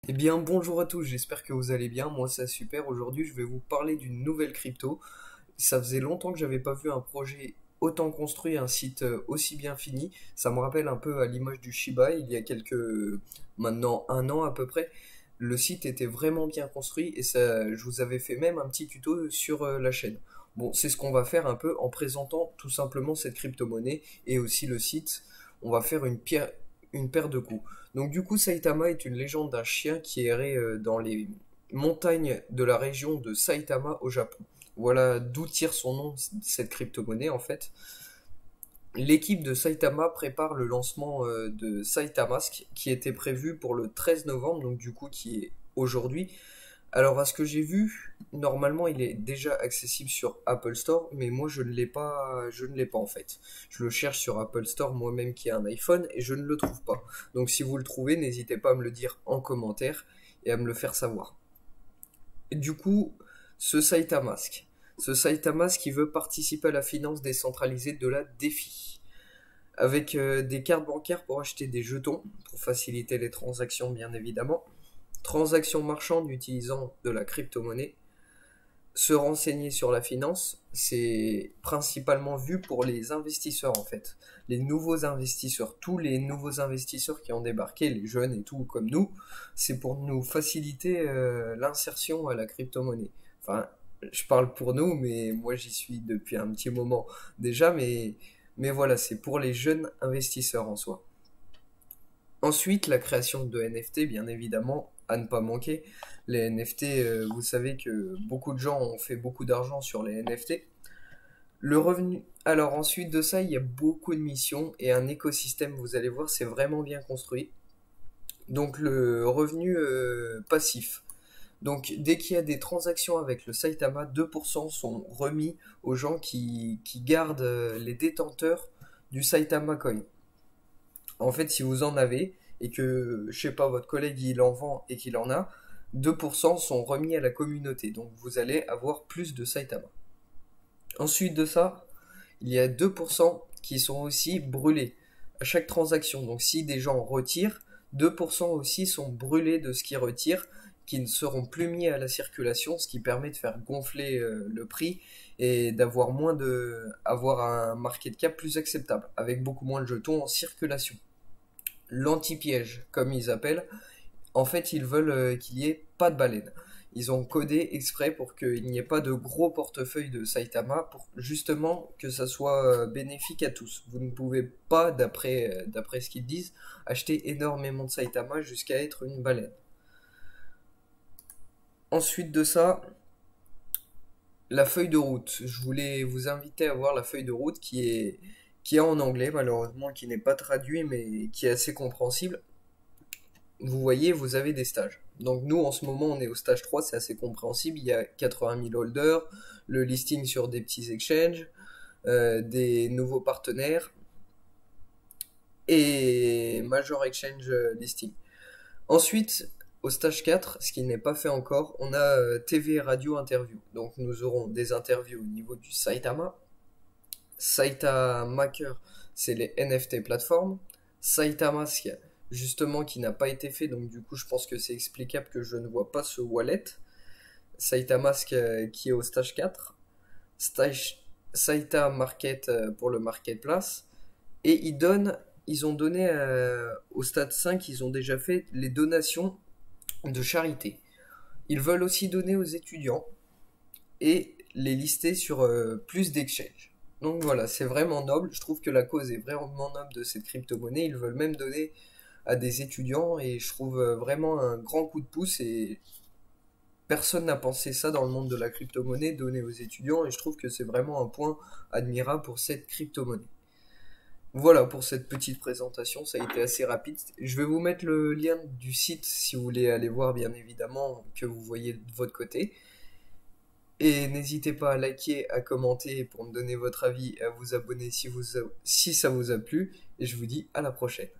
Eh bien, bonjour à tous, j'espère que vous allez bien. Moi, ça super. Aujourd'hui, je vais vous parler d'une nouvelle crypto. Ça faisait longtemps que j'avais pas vu un projet autant construit, un site aussi bien fini. Ça me rappelle un peu à l'image du Shiba, il y a maintenant un an à peu près. Le site était vraiment bien construit et ça, je vous avais fait même un petit tuto sur la chaîne. Bon, c'est ce qu'on va faire un peu en présentant tout simplement cette crypto-monnaie et aussi le site. On va faire une paire de coups. Donc du coup, Saitama est une légende d'un chien qui errait dans les montagnes de la région de Saitama au Japon. Voilà d'où tire son nom cette crypto-monnaie en fait. L'équipe de Saitama prépare le lancement de Saitamask qui était prévu pour le 13 novembre, donc du coup qui est aujourd'hui. Alors à ce que j'ai vu, normalement il est déjà accessible sur Apple Store, mais moi je ne l'ai pas en fait. Je le cherche sur Apple Store moi-même qui ai un iPhone et je ne le trouve pas. Donc si vous le trouvez, n'hésitez pas à me le dire en commentaire et à me le faire savoir. Et du coup, ce Saitamask. Ce Saitamask qui veut participer à la finance décentralisée de la DeFi. Avec des cartes bancaires pour acheter des jetons, pour faciliter les transactions bien évidemment. Transactions marchandes utilisant de la crypto-monnaie. Se renseigner sur la finance, c'est principalement vu pour les investisseurs en fait. Les nouveaux investisseurs, tous les nouveaux investisseurs qui ont débarqué, les jeunes et tout comme nous, c'est pour nous faciliter l'insertion à la crypto-monnaie. Enfin, je parle pour nous, mais moi j'y suis depuis un petit moment déjà, mais voilà, c'est pour les jeunes investisseurs en soi. Ensuite, la création de NFT, bien évidemment, à ne pas manquer. Les NFT, vous savez que beaucoup de gens ont fait beaucoup d'argent sur les NFT. Le revenu. Alors ensuite de ça, il y a beaucoup de missions et un écosystème, vous allez voir, c'est vraiment bien construit. Donc le revenu passif. Donc dès qu'il y a des transactions avec le Saitama, 2% sont remis aux gens qui gardent les détenteurs du Saitama Coin. En fait, si vous en avez et que, je sais pas, votre collègue il en vend et qu'il en a, 2% sont remis à la communauté. Donc vous allez avoir plus de Saitama. Ensuite de ça, il y a 2% qui sont aussi brûlés à chaque transaction. Donc si des gens retirent, 2% aussi sont brûlés de ce qu'ils retirent, qui ne seront plus mis à la circulation, ce qui permet de faire gonfler le prix et avoir un market cap plus acceptable, avec beaucoup moins de jetons en circulation. L'anti-piège, comme ils appellent, en fait, ils veulent qu'il n'y ait pas de baleine. Ils ont codé exprès pour qu'il n'y ait pas de gros portefeuille de Saitama, pour justement que ça soit bénéfique à tous. Vous ne pouvez pas, d'après ce qu'ils disent, acheter énormément de Saitama jusqu'à être une baleine. Ensuite de ça, la feuille de route. Je voulais vous inviter à voir la feuille de route qui est en anglais, malheureusement, qui n'est pas traduit, mais qui est assez compréhensible. Vous voyez, vous avez des stages. Donc nous, en ce moment, on est au stage 3, c'est assez compréhensible. Il y a 80 000 holders, le listing sur des petits exchanges, des nouveaux partenaires et Major Exchange Listing. Ensuite, au stage 4, ce qui n'est pas fait encore, on a TV et radio interview. Donc nous aurons des interviews au niveau du Saitama. Saitamaker, c'est les NFT plateformes. Saitamask, justement, qui n'a pas été fait, donc du coup, je pense que c'est explicable que je ne vois pas ce wallet. Saitamask qui est au stage 4. Stage Saita Market pour le marketplace. Et ils ont donné au stade 5, ils ont déjà fait les donations de charité. Ils veulent aussi donner aux étudiants et les lister sur plus d'exchanges. Donc voilà, c'est vraiment noble. Je trouve que la cause est vraiment noble de cette crypto-monnaie. Ils veulent même donner à des étudiants et je trouve vraiment un grand coup de pouce et personne n'a pensé ça dans le monde de la crypto-monnaie, donner aux étudiants et je trouve que c'est vraiment un point admirable pour cette crypto-monnaie. Voilà pour cette petite présentation, ça a été assez rapide. Je vais vous mettre le lien du site si vous voulez aller voir bien évidemment que vous voyez de votre côté. Et n'hésitez pas à liker, à commenter pour me donner votre avis et à vous abonner si ça vous a plu. Et je vous dis à la prochaine.